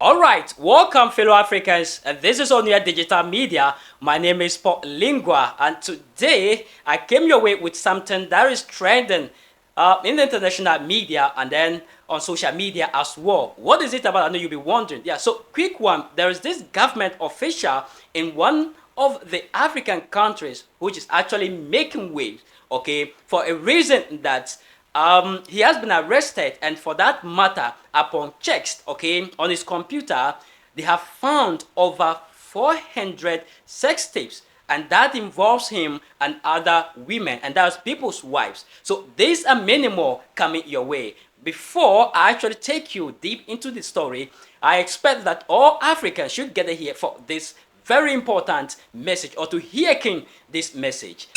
All right, welcome fellow Africans. This is on your digital media. My name is Paul Lingua, and today I came your way with something that is trending in the international media and then on social media as well. What is it about? I know you'll be wondering. Yeah, so quick one. There is this government official in one of the African countries which is actually making waves, okay, for a reason that he has been arrested, and for that matter, upon checks, okay, on his computer, they have found over 400 sex tapes, and that involves him and other women, and that's people's wives. So these are many more coming your way. Before I actually take you deep into the story, I expect that all Africans should gather here for this very important message, or to hear this message.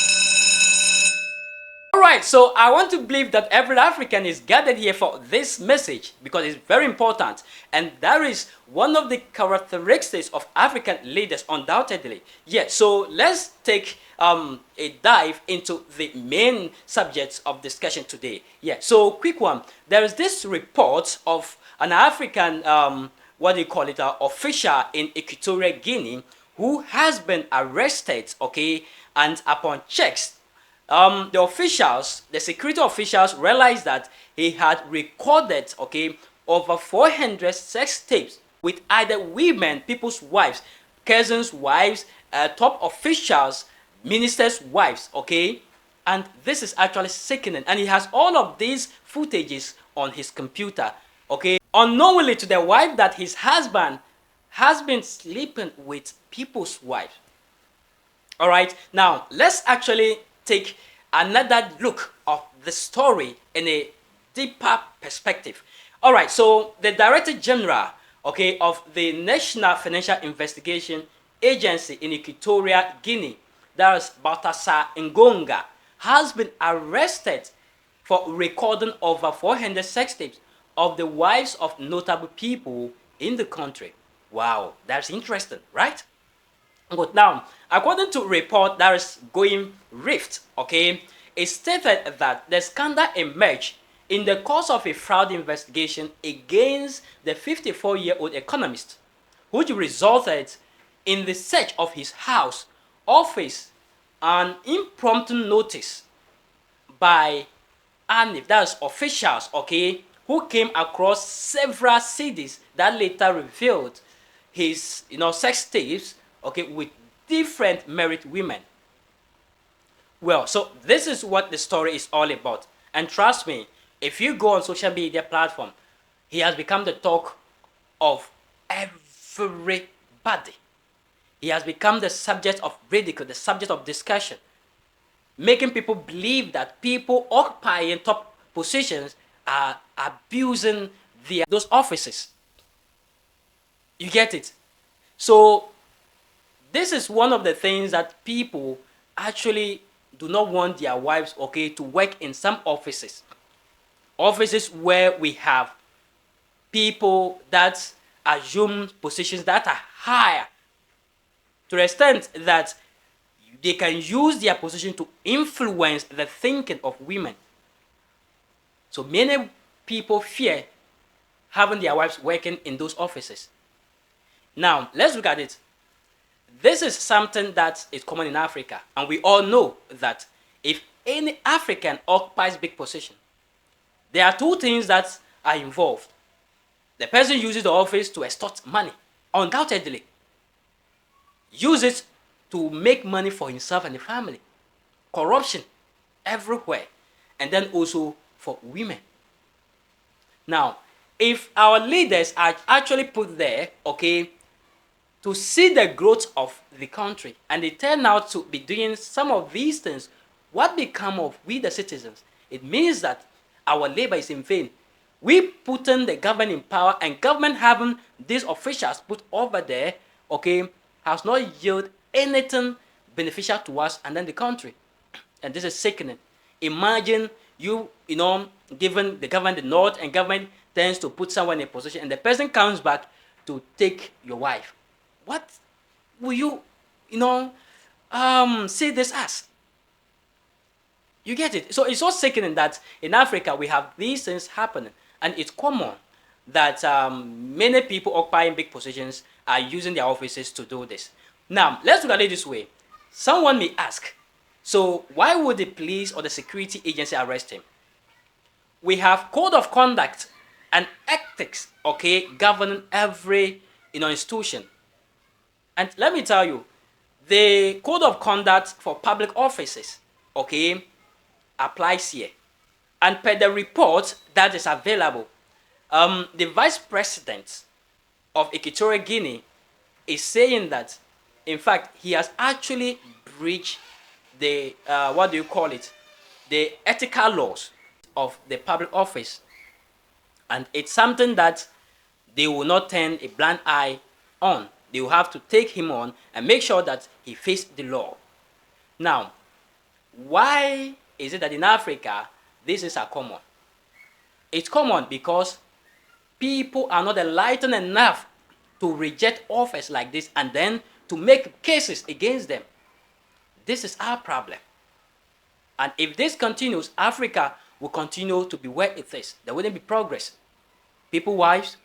Alright, so I want to believe that every African is gathered here for this message because it's very important, and that is one of the characteristics of African leaders, undoubtedly. Yeah, so let's take a dive into the main subjects of discussion today. Yeah, so quick one. There is this report of an African, official in Equatorial Guinea who has been arrested, okay, and upon checks, the security officials realized that he had recorded, okay, over 400 sex tapes with either women, people's wives, cousins' wives, top officials, ministers' wives, okay? And this is actually sickening. And he has all of these footages on his computer, okay? Unknowingly to the wife that his husband has been sleeping with people's wives. All right, now let's actually take another look of the story in a deeper perspective. All right, so the Director General, okay, of the National Financial Investigation Agency in Equatorial Guinea, that is Baltasar Engonga, has been arrested for recording over 400 sex tapes of the wives of notable people in the country. Wow, that's interesting, right? But now, according to a report that is going Rift, okay, it stated that the scandal emerged in the course of a fraud investigation against the 54-year-old economist, which resulted in the search of his house, office, and impromptu notice by ANIF, that's officials, okay, who came across several CDs that later revealed his, sex tapes, okay, with different married women. Well, so this is what the story is all about. And trust me, if you go on social media platform, he has become the talk of everybody. He has become the subject of ridicule, the subject of discussion, making people believe that people occupying top positions are abusing those offices. You get it? So this is one of the things that people actually do not want their wives, okay, to work in some offices. Offices where we have people that assume positions that are higher, to the extent that they can use their position to influence the thinking of women. So many people fear having their wives working in those offices. Now, let's look at it. This is something that is common in Africa, and we all know that if any African occupies big position, there are two things that are involved. The person uses the office to extort money, undoubtedly. Use it to make money for himself and the family. Corruption everywhere. And then also for women. Now, if our leaders are actually put there, okay, to see the growth of the country, and they turn out to be doing some of these things, what become of we the citizens? It means that our labor is in vain. We putting the government in power, and government having these officials put over there, okay, has not yielded anything beneficial to us and then the country. And this is sickening. Imagine giving the government the nod, and government tends to put someone in a position, and the person comes back to take your wife. What will you, see this as? You get it? So it's so sickening that in Africa we have these things happening, and it's common that many people occupying big positions are using their offices to do this. Now, let's look at it this way. Someone may ask, so why would the police or the security agency arrest him? We have code of conduct and ethics, okay, governing every institution. And let me tell you, the code of conduct for public offices, okay, applies here. And per the report that is available, the vice president of Equatorial Guinea is saying that, in fact, he has actually breached the what do you call it, the ethical laws of the public office, and it's something that they will not turn a blind eye on. They will have to take him on and make sure that he faces the law. Now, why is it that in Africa this is a common? It's common because people are not enlightened enough to reject offers like this and then to make cases against them. This is our problem. And if this continues, Africa will continue to be where it is. There wouldn't be progress. People's wives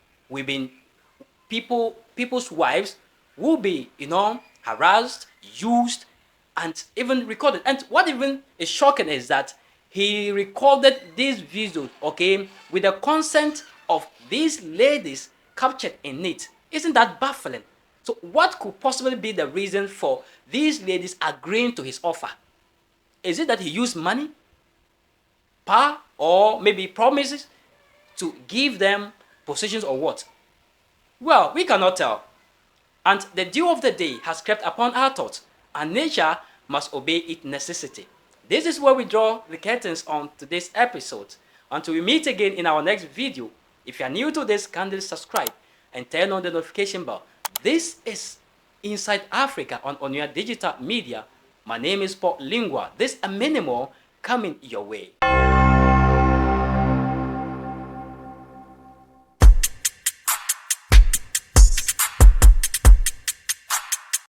will be, harassed, used, and even recorded. And what even is shocking is that he recorded these videos, okay, with the consent of these ladies captured in it. Isn't that baffling? So what could possibly be the reason for these ladies agreeing to his offer? Is it that he used money, power, or maybe promises to give them positions or what? Well, we cannot tell. And the dew of the day has crept upon our thoughts, and nature must obey its necessity. This is where we draw the curtains on today's episode. Until we meet again in our next video, if you are new to this, kindly subscribe and turn on the notification bell. This is Inside Africa on Onuya Digital Media. My name is Paul Lingua. This and many more coming your way.